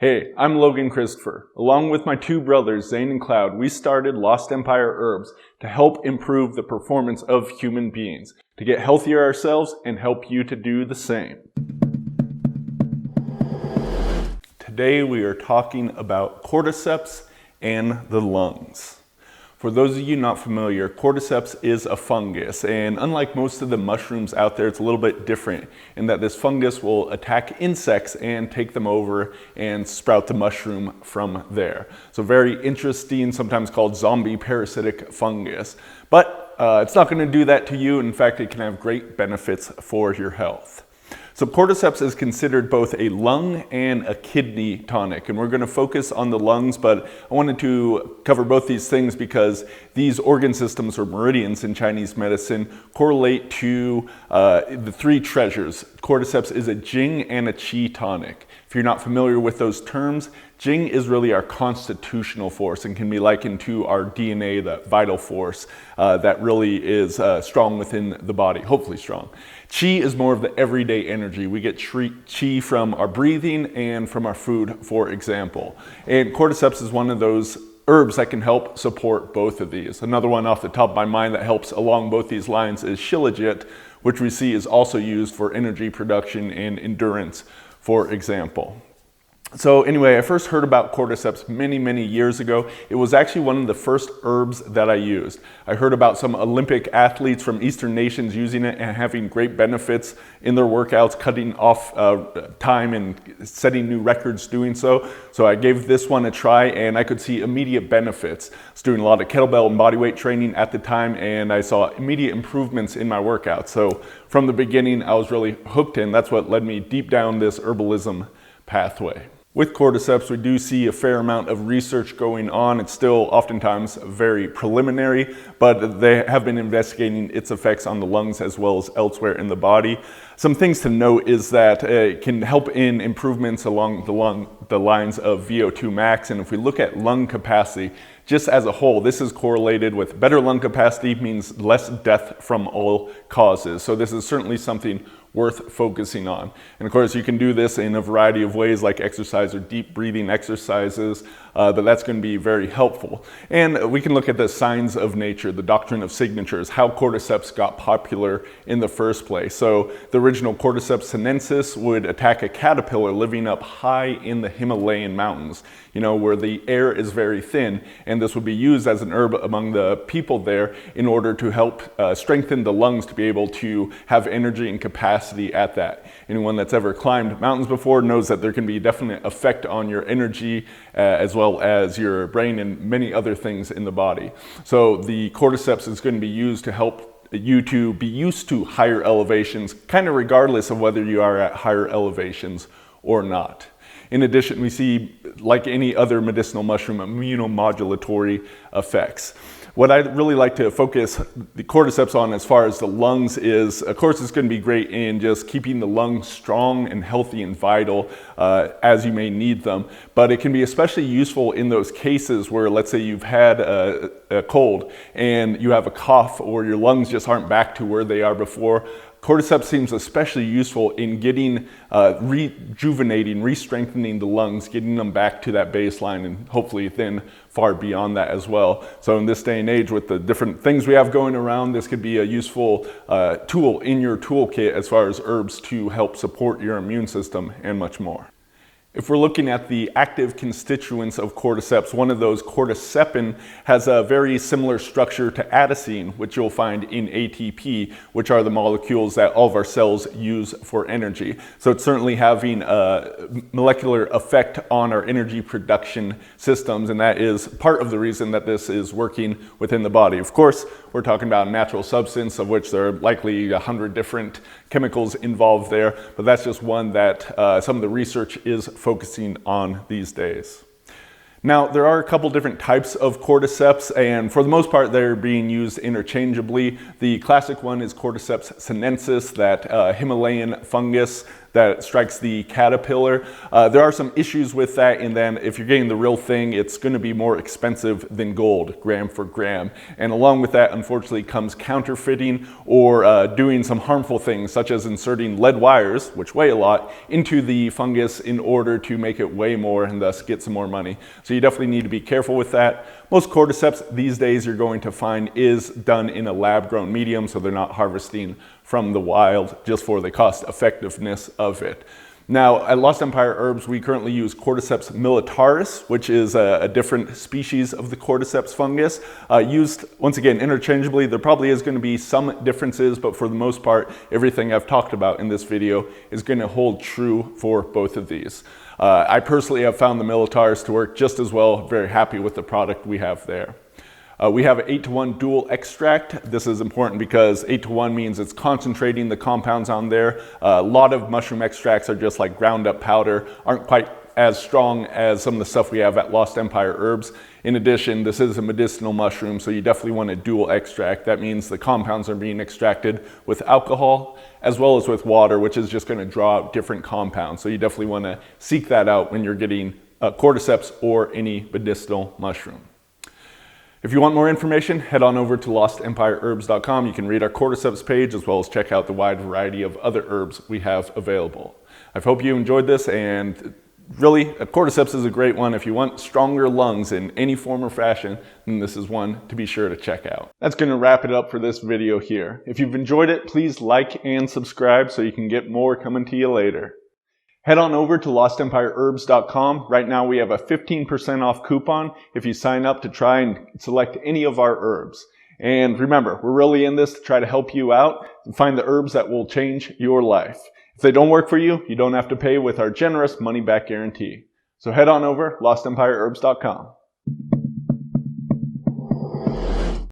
Hey, I'm Logan Christopher. Along with my two brothers, Zane and Cloud, we started Lost Empire Herbs to help improve the performance of human beings, to get healthier ourselves and help you to do the same. Today we are talking about cordyceps and the lungs. For those of you not familiar, cordyceps is a fungus, and unlike most of the mushrooms out there, it's a little bit different in that this fungus will attack insects and take them over and sprout the mushroom from there. So very interesting, sometimes called zombie parasitic fungus. But it's not going to do that to you. In fact, it can have great benefits for your health. So cordyceps is considered both a lung and a kidney tonic, and we're going to focus on the lungs, but I wanted to cover both these things because these organ systems, or meridians in Chinese medicine, correlate to the three treasures. Cordyceps is a Jing and a Qi tonic. If you're not familiar with those terms, Jing is really our constitutional force and can be likened to our DNA, the vital force that really is strong within the body, hopefully strong. Qi is more of the everyday energy. We get Qi from our breathing and from our food, for example. And cordyceps is one of those herbs that can help support both of these. Another one off the top of my mind that helps along both these lines is shilajit, which we see is also used for energy production and endurance, for example. So anyway, I first heard about cordyceps many years ago. It was actually one of the first herbs that I used. I heard about some Olympic athletes from Eastern nations using it and having great benefits in their workouts, cutting off time and setting new records doing so. So I gave this one a try and I could see immediate benefits. I was doing a lot of kettlebell and bodyweight training at the time and I saw immediate improvements in my workouts. So from the beginning, I was really hooked, and that's what led me deep down this herbalism pathway. With cordyceps, we do see a fair amount of research going on. It's still oftentimes very preliminary, but they have been investigating its effects on the lungs as well as elsewhere in the body. Some things to note is that it can help in improvements along the lines of VO2 max, and if we look at lung capacity, just as a whole, this is correlated with better lung capacity means less death from all causes. So this is certainly something worth focusing on. And of course, you can do this in a variety of ways like exercise or deep breathing exercises, but that's going to be very helpful. And we can look at the signs of nature, the doctrine of signatures, how cordyceps got popular in the first place. So the original Cordyceps sinensis would attack a caterpillar living up high in the Himalayan mountains, where the air is very thin, and this would be used as an herb among the people there in order to help strengthen the lungs to be able to have energy and capacity at that. Anyone that's ever climbed mountains before knows that there can be definite effect on your energy as well as your brain and many other things in the body. So the cordyceps is going to be used to help you to be used to higher elevations, kind of regardless of whether you are at higher elevations or not. In addition, we see, like any other medicinal mushroom, immunomodulatory effects. What I'd really like to focus the cordyceps on as far as the lungs is, of course, it's going to be great in just keeping the lungs strong and healthy and vital as you may need them. But it can be especially useful in those cases where, let's say you've had a cold and you have a cough or your lungs just aren't back to where they are before. Cordyceps seems especially useful in getting, rejuvenating, re-strengthening the lungs, getting them back to that baseline and hopefully then far beyond that as well. So in this day and age with the different things we have going around, this could be a useful tool in your toolkit as far as herbs to help support your immune system and much more. If we're looking at the active constituents of cordyceps, one of those, cordycepin, has a very similar structure to adenosine, which you'll find in ATP, which are the molecules that all of our cells use for energy. So it's certainly having a molecular effect on our energy production systems, and that is part of the reason that this is working within the body. Of course, we're talking about a natural substance of which there are likely 100 different chemicals involved there, but that's just one that some of the research is focusing on these days. Now, there are a couple different types of cordyceps, and for the most part, they're being used interchangeably. The classic one is Cordyceps sinensis, that Himalayan fungus that strikes the caterpillar. There are some issues with that, and then if you're getting the real thing, it's going to be more expensive than gold, gram for gram. And along with that, unfortunately, comes counterfeiting or doing some harmful things, such as inserting lead wires, which weigh a lot, into the fungus in order to make it weigh more and thus get some more money. So you definitely need to be careful with that. Most cordyceps these days you're going to find is done in a lab-grown medium, so they're not harvesting from the wild just for the cost effectiveness of it. Now, at Lost Empire Herbs, we currently use Cordyceps militaris, which is a different species of the Cordyceps fungus, used, once again, interchangeably. There probably is going to be some differences, but for the most part, everything I've talked about in this video is going to hold true for both of these. I personally have found the militaris to work just as well. Very happy with the product we have there. We have an 8-to-1 dual extract. This is important because 8-to-1 means it's concentrating the compounds on there. A lot of mushroom extracts are just like ground up powder, aren't quite as strong as some of the stuff we have at Lost Empire Herbs. In addition, this is a medicinal mushroom, so you definitely want a dual extract. That means the compounds are being extracted with alcohol as well as with water, which is just going to draw out different compounds. So you definitely want to seek that out when you're getting cordyceps or any medicinal mushroom. If you want more information, head on over to lostempireherbs.com. You can read our cordyceps page as well as check out the wide variety of other herbs we have available. I hope you enjoyed this, and really, cordyceps is a great one. If you want stronger lungs in any form or fashion, then this is one to be sure to check out. That's going to wrap it up for this video here. If you've enjoyed it, please like and subscribe so you can get more coming to you later. Head on over to lostempireherbs.com. Right now we have a 15% off coupon if you sign up to try and select any of our herbs. And remember, we're really in this to try to help you out and find the herbs that will change your life. If they don't work for you, you don't have to pay with our generous money-back guarantee. So head on over, lostempireherbs.com.